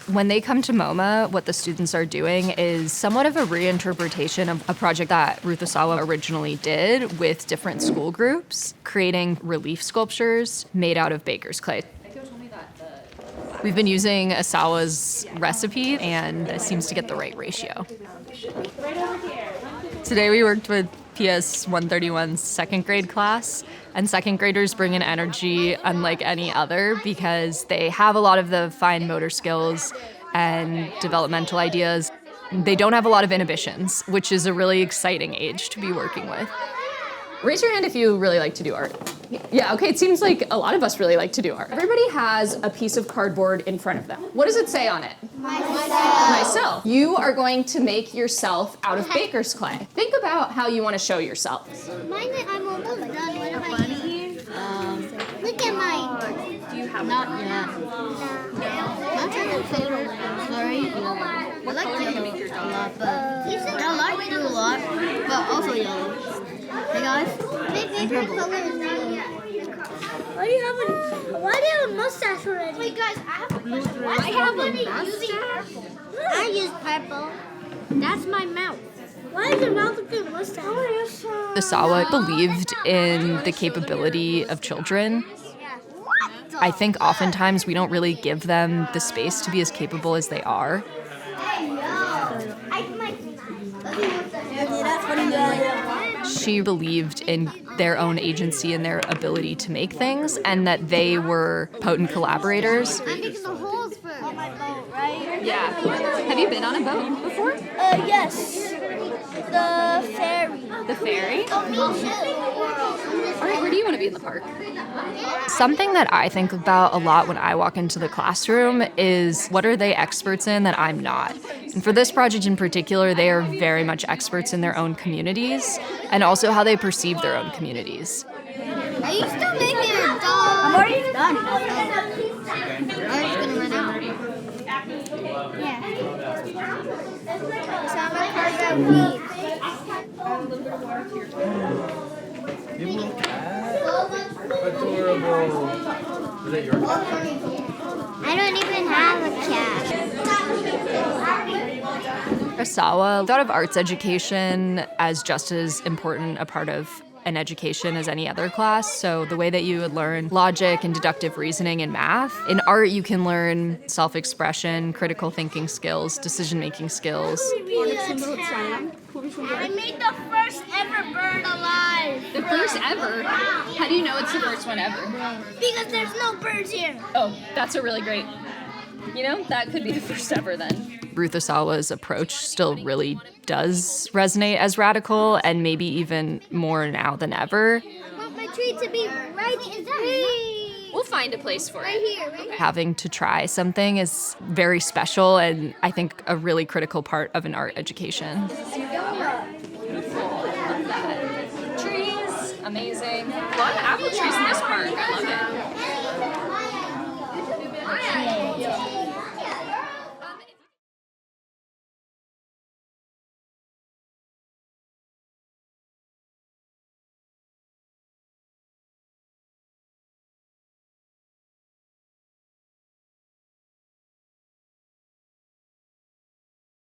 When they come to MoMA, what the students are doing is somewhat of a reinterpretation of a project that Ruth Asawa originally did with different school groups, creating relief sculptures made out of baker's clay. We've been using Asawa's recipe, and it seems to get the right ratio. Today we worked with PS 131's second grade class, and second graders bring an energy unlike any other because they have a lot of the fine motor skills and developmental ideas. They don't have a lot of inhibitions, which is a really exciting age to be working with. Raise your hand if you really like to do art. Yeah, okay, it seems like a lot of us really like to do art. Everybody has a piece of cardboard in front of them. What does it say on it? Myself. You are going to make yourself out of baker's clay. Think about how you want to show yourself. Mine, I'm almost done. What am I here? Look at mine. Do you have not yet? I'm trying to figure Sorry. I like to make your dog a lot, but I like to do a lot, but also yellow. Hey guys. Why do you have a mustache already? Wait guys, I have a question. Why have a mustache? I use purple. That's my mouth. Why is your mouth looking mustache? Asawa believed in the capability of children. I think oftentimes we don't really give them the space to be as capable as they are. She believed in their own agency and their ability to make things, and that they were potent collaborators. I'm making the holes for my boat, right? Yeah. Have you been on a boat before? Yes. The ferry. The ferry? Oh, me too. All right, where do you want to be in the park? Something that I think about a lot when I walk into the classroom is what are they experts in that I'm not? And for this project in particular, they are very much experts in their own communities and also how they perceive their own communities. Are you still making a dog? I'm already done. I'm just gonna run out. Yeah. So I'm a part that week. You little cat. Adorable. Is that your cat? I don't even have a cat. Asawa thought of arts education as just as important a part of an education as any other class. So the way that you would learn logic and deductive reasoning in math, in art you can learn self-expression, critical thinking skills, decision-making skills. I made the first ever bird alive. The first ever? How do you know it's the first one ever? Because there's no birds here. Oh, that's a really great, that could be the first ever then. Ruth Asawa's approach still really does resonate as radical, and maybe even more now than ever. I want my tree to be right here. We'll find a place for it. Right here. Having to try something is very special, and I think a really critical part of an art education. Beautiful. I love that. Trees, amazing. A lot of apple trees in this park. I love it.